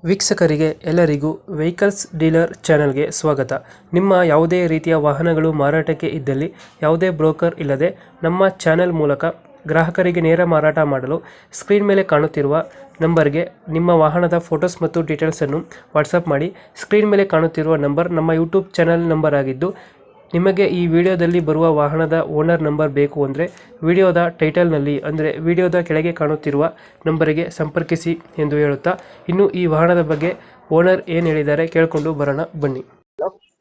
ವೀಕ್ಷಕರಿಗೆ ಎಲ್ಲರಿಗೂ vehicles dealer ಚಾನೆಲ್ಗೆ ಸ್ವಾಗತ. ನಿಮ್ಮ ಯಾವುದೇ ರೀತಿಯ ವಾಹನಗಳು ಮಾರಾಟಕ್ಕೆ ಇದ್ದಲ್ಲಿ ಯಾವುದೇ ಬ್ರೋಕರ್ ಇಲ್ಲದೆ ನಮ್ಮ ಚಾನೆಲ್ ಮೂಲಕ ಗ್ರಾಹಕರಿಗೆ ನೇರ ಮಾರಾಟ ಮಾಡಲು ಸ್ಕ್ರೀನ್ ಮೇಲೆ ಕಾಣುತ್ತಿರುವ ನಂಬರ್ಗೆ ನಿಮ್ಮ ವಾಹನದ ಫೋಟೋಸ್ ಮತ್ತು ಡೀಟೇಲ್ಸನ್ನು ವಾಟ್ಸಪ್ ಮಾಡಿ. ಸ್ಕ್ರೀನ್ ಮೇಲೆ ಕಾಣುತ್ತಿರುವ ನಂಬರ್ ನಮ್ಮ ಯೂಟ್ಯೂಬ್ ಚಾನೆಲ್ ನಂಬರ್ ಆಗಿದ್ದು, ನಿಮಗೆ ಈ ವಿಡಿಯೋದಲ್ಲಿ ಬರುವ ವಾಹನದ ಓನರ್ ನಂಬರ್ ಬೇಕು ಅಂದರೆ ವಿಡಿಯೋದ ಟೈಟಲ್ನಲ್ಲಿ ಅಂದರೆ ವಿಡಿಯೋದ ಕೆಳಗೆ ಕಾಣುತ್ತಿರುವ ನಂಬರಿಗೆ ಸಂಪರ್ಕಿಸಿ ಎಂದು ಹೇಳುತ್ತಾ, ಇನ್ನು ಈ ವಾಹನದ ಬಗ್ಗೆ ಓನರ್ ಏನು ಹೇಳಿದ್ದಾರೆ ಕೇಳಿಕೊಂಡು ಬರೋಣ ಬನ್ನಿ.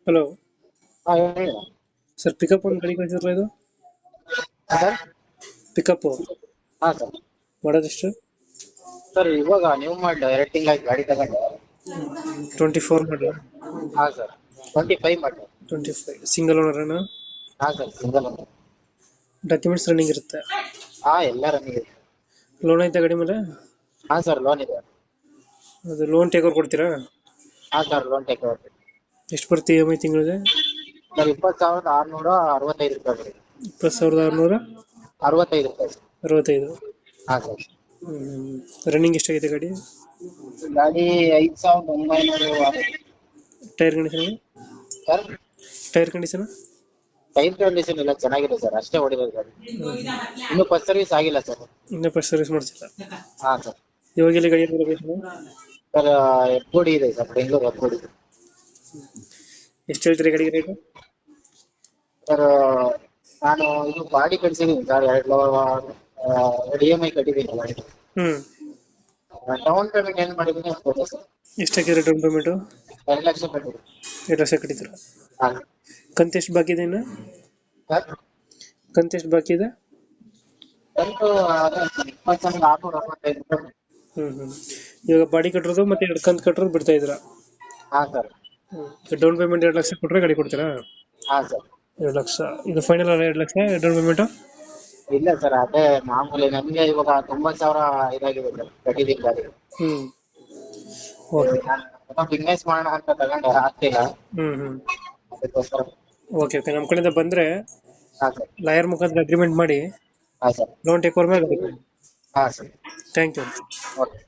ಹಲೋ ಹೇಳಿ ಸರ್, ಪಿಕಪ್ ಒಂದು ಗಾಡಿ ಕಳಿಸಿದ್ರೆ ಇದು ಸರ್. ಪಿಕಪ್ ಹಾ ಸರ್. ಮಾಡೋದೆಷ್ಟು? ಸರ್ ಇವಾಗ ನೀವು ಮಾಡಿ 2 ತಿಂಗಳಾಯ್ತು ಗಾಡಿ ತಗೊಂಡು. 24 ಮಾಡಲ? ಹಾ ಸರ್, 25 ಮಾಡಿ. 25 ಸಿಂಗಲ್ ಓನರ್? ಹಾ ಸರ್, ಸಿಂಗಲ್. ಡಾಕ್ಯುಮೆಂಟ್ಸ್ ರನ್ನಿಂಗ್ ಇರುತ್ತೆ? ಹಾ, ಎಲ್ಲ ರನ್ನಿಂಗ್ ಇದೆ. ಲೋನ್ ಐತೆ ಗಾಡಿ ಮೇಲೆ? ಹಾ ಸರ್, ಲೋನ್ ಇದೆ. ಅದು ಲೋನ್ ಟೇಕ್ ಓವರ್ ಕೊಡ್ತೀರಾ? ಹಾ ಸರ್, ಲೋನ್ ಟೇಕ್ ಓವರ್. ಎಷ್ಟು ಬರ್ತೀವಿ EMI ತಿಂಗಳಿಗೆ? ಸರ್ 20,665 ರೂಪಾಯಿ. 20,665? 65 ರೂಪಾಯಿ. 65. ಹಾ ಸರ್. ರನ್ನಿಂಗ್ ಎಷ್ಟಾಗಿದೆ ಗಾಡಿ? ಗಾಡಿ 5,900. Tyre condition? Sir tyre condition? Tyre condition ಎಲ್ಲ ಚೆನ್ನಾಗಿದೆ ಸರ್, ಅಷ್ಟೇ ಹೊಡಿರೋದು ಗಾಡಿ. ಇನ್ನು ಫಸ್ಟ್ ಸರ್ವಿಸ್ ಆಗಿಲ್ಲ ಸರ್. ಇನ್ನೂ ಫಸ್ಟ್ ಸರ್ವಿಸ್ ಮಾಡಿಸಿಲ್ಲ? ಹಾ ಸರ್. ಇವಾಗ ಎಲ್ಲಿ ಗಾಡಿ ಲೊಕೇಶನ್? ಸರ್ ಹೆಬ್ಬಗೋಡಿ ಇದೆ ಸರ್, ಬೆಂಗಳೂರು ಹೆಬ್ಬಗೋಡಿ. ಎಷ್ಟು ಹೇಳ್ತೀರಿ ಗಾಡಿಗೆ ರೇಟು? ಸರ್ ನಾನು ಇದು ಬಾಡಿ ಕಟ್ಸಿದ್ದೀನಿ ಸರ್, 2 EMI ಕಟ್ಟಿದ್ದೀನಿ ಗಾಡಿ. ಡೌನ್ ಪೇಮೆಂಟ್ ಏನು ಮಾಡಿದ್ದೀನಿ ಅಂತ ಗೊತ್ತಾ ಸರ್? ಎಷ್ಟು ಹಾಕಿದ್ರೆ ಡೌನ್ ಪೇಮೆಂಟು? 2 ಲಕ್ಷ ಕಟ್ಟಿದ್ದೀನಿ. 2 ಲಕ್ಷ ಕಟ್ಟಿದ್ದೀರ? ಹಾ ಕಂತು ಎಷ್ಟು ಬಾಕಿ ಇದೆ ಇನ್ನು? ಸರ್ ಕಂತು ಎಷ್ಟು ಬಾಕಿ ಇದೆ? ಕಂತು 20,665 ರೂಪಾಯಿ. ಇವಾಗ ಬಾಡಿ ಕಟ್ಟಿರೋದು ಮತ್ತೆ 2 ಕಂತು ಕಟ್ಟಿರೋದು ಬಿಡ್ತಾ ಇದ್ದೀರಾ? ಹಾ ಸರ್. ಡೌನ್ ಪೇಮೆಂಟ್ 2 ಲಕ್ಷ ಕೊಟ್ಟರೆ ಗಾಡಿ ಕೊಡ್ತೀರಾ? ಹಾ ಸರ್. 2 ಲಕ್ಷ ಇದು ಫೈನಲ್ ಅಲ್ಲ? 2 ಲಕ್ಷ ಡೌನ್ ಪೇಮೆಂಟು? ಇಲ್ಲ ಸರ್, ಅದೇ ಮಾಮೂಲಿ. ನಮಗೆ ಇವಾಗ 90,000 ಇದಾಗಿದೆ ಸರ್, ಕಟ್ಟಿದ್ದೀನಿ ಗಾಡಿ. ಓಕೆ. ಬಿಸ್ನೆಸ್ ಮಾಡೋಣ ಅಂತ ತಗೊಂಡೆ, ಆಗ್ತಿಲ್ಲ. ಅದಕ್ಕೋಸ್ಕರ. ಓಕೆ ಓಕೆ, ನಮ್ಮ ಕಡೆಯಿಂದ ಬಂದರೆ ಹಾ ಸರ್. ಲಾಯರ್ ಮುಖಾಂತರ ಅಗ್ರಿಮೆಂಟ್ ಮಾಡಿ ಹಾ ಸರ್. ಲೋನ್ ಟೇಕ್ ಓವರ್ ಮೇಲೆ. ಹಾ ಸರ್. Thank you. ಓಕೆ.